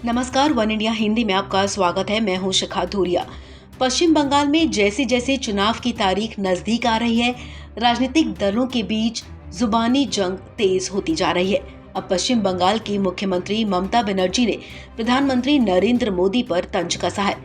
नमस्कार, one India Hindi में आपका स्वागत है। मैं हूं शिखा धूरिया। पश्चिम बंगाल में जैसे जैसे चुनाव की तारीख नजदीक आ रही है, राजनीतिक दलों के बीच जुबानी जंग तेज होती जा रही है। अब पश्चिम बंगाल की मुख्यमंत्री ममता बनर्जी ने प्रधानमंत्री नरेंद्र मोदी पर तंज कसा है।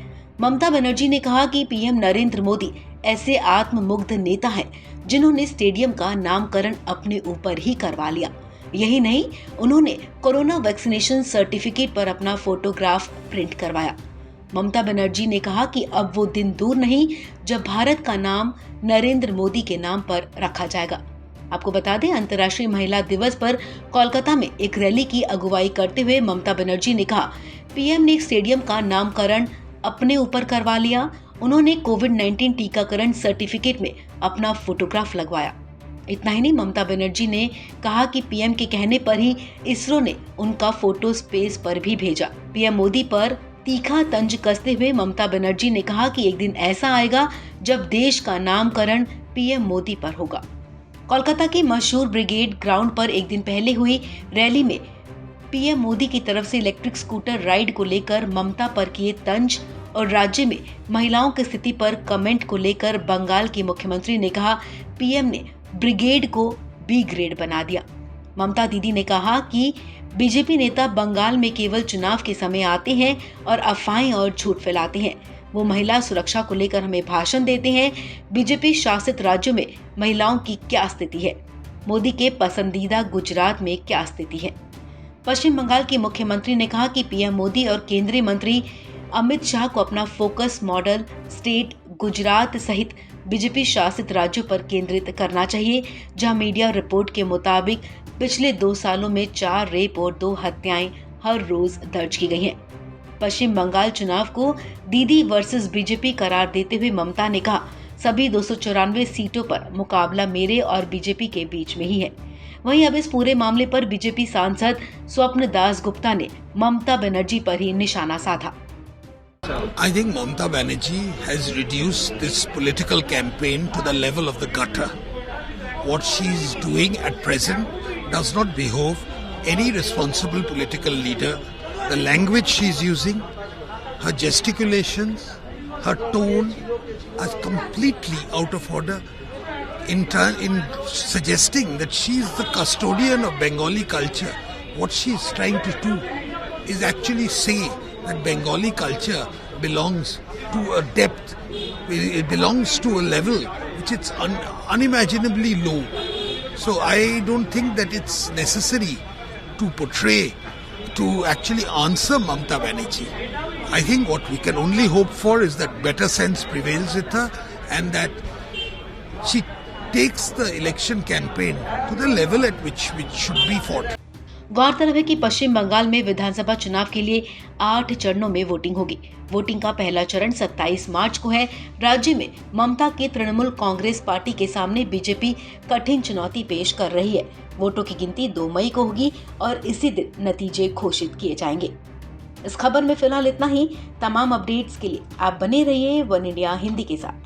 ममता बनर्जी ने कहा कि पीएम नरेंद्र मोदी ऐसे आत्ममुग्ध नेता हैं जिन्होंने स्टेडियम का नामकरण अपने ऊपर ही करवा लिया। यही नहीं, उन्होंने कोरोना वैक्सीनेशन सर्टिफिकेट पर अपना फोटोग्राफ प्रिंट करवाया। ममता बनर्जी ने कहा कि अब वो दिन दूर नहीं जब भारत का नाम नरेंद्र मोदी के नाम पर रखा जाएगा। आपको बता दें, अंतर्राष्ट्रीय महिला दिवस पर कोलकाता में एक रैली की अगुवाई करते हुए ममता बनर्जी ने कहा, पीएम ने स्टेडियम का नामकरण अपने ऊपर करवा लिया। उन्होंने कोविड-19 टीकाकरण सर्टिफिकेट में अपना फोटोग्राफ लगवाया। इतना ही नहीं, ममता बनर्जी ने कहा कि पीएम के कहने पर ही इसरो ने उनका फोटो स्पेस पर भी भेजा। पीएम मोदी पर तीखा तंज कसते हुए ममता बनर्जी ने कहा कि एक दिन ऐसा आएगा जब देश का नामकरण पीएम मोदी पर होगा। कोलकाता के मशहूर ब्रिगेड ग्राउंड पर एक दिन पहले हुई रैली में पीएम मोदी की तरफ से इलेक्ट्रिक स्कूटर राइड को लेकर ममता पर किए तंज और राज्य में महिलाओं की स्थिति पर कमेंट को लेकर बंगाल की मुख्यमंत्री ने कहा, पीएम ने ब्रिगेड को बी ग्रेड बना दिया। ममता दीदी ने कहा कि बीजेपी नेता बंगाल में केवल चुनाव के समय आते हैं और अफवाहें और झूठ फैलाते हैं। वो महिला सुरक्षा को लेकर हमें भाषण देते हैं। बीजेपी शासित राज्यों में महिलाओं की क्या स्थिति है? मोदी के पसंदीदा गुजरात में क्या स्थिति है? पश्चिम बंगाल के मुख्यमंत्री ने कहा कि पीएम मोदी और केंद्रीय मंत्री अमित शाह को अपना फोकस मॉडल स्टेट गुजरात सहित बीजेपी शासित राज्यों पर केंद्रित करना चाहिए, जहां मीडिया रिपोर्ट के मुताबिक पिछले 2 सालों में 4 रेप और 2 हत्याएं हर रोज दर्ज की गई हैं। पश्चिम बंगाल चुनाव को दीदी वर्सेस बीजेपी करार देते हुए ममता ने कहा, सभी 294 सीटों पर मुकाबला मेरे और बीजेपी के बीच में ही है। वहीं अब इस पूरे मामले पर बीजेपी सांसद स्वप्न दास गुप्ता ने ममता बनर्जी पर ही निशाना साधा। I think Mamata Banerjee has reduced this political campaign to the level of the gutter. What she is doing at present does not behove any responsible political leader. The language she is using, her gesticulations, her tone are completely out of order in suggesting that she is the custodian of Bengali culture. What she is trying to do is actually say that Bengali culture belongs to a depth, it belongs to a level which it's unimaginably low. So I don't think that it's necessary to portray, to actually answer Mamata Banerjee. I think what we can only hope for is that better sense prevails with her and that she takes the election campaign to the level at which should be fought. गौरतलब है कि पश्चिम बंगाल में विधानसभा चुनाव के लिए 8 चरणों में voting होगी। वोटिंग का पहला चरण 27 मार्च को है। राज्य में ममता के तृणमूल कांग्रेस पार्टी के सामने बीजेपी कठिन चुनौती पेश कर रही है। वोटों की गिनती 2 मई को होगी और इसी दिन नतीजे घोषित किए जाएंगे। इस खबर में फिलहाल इतना ही। तमाम अपडेट्स के लिए आप बने रहिए वन इंडिया हिंदी के साथ।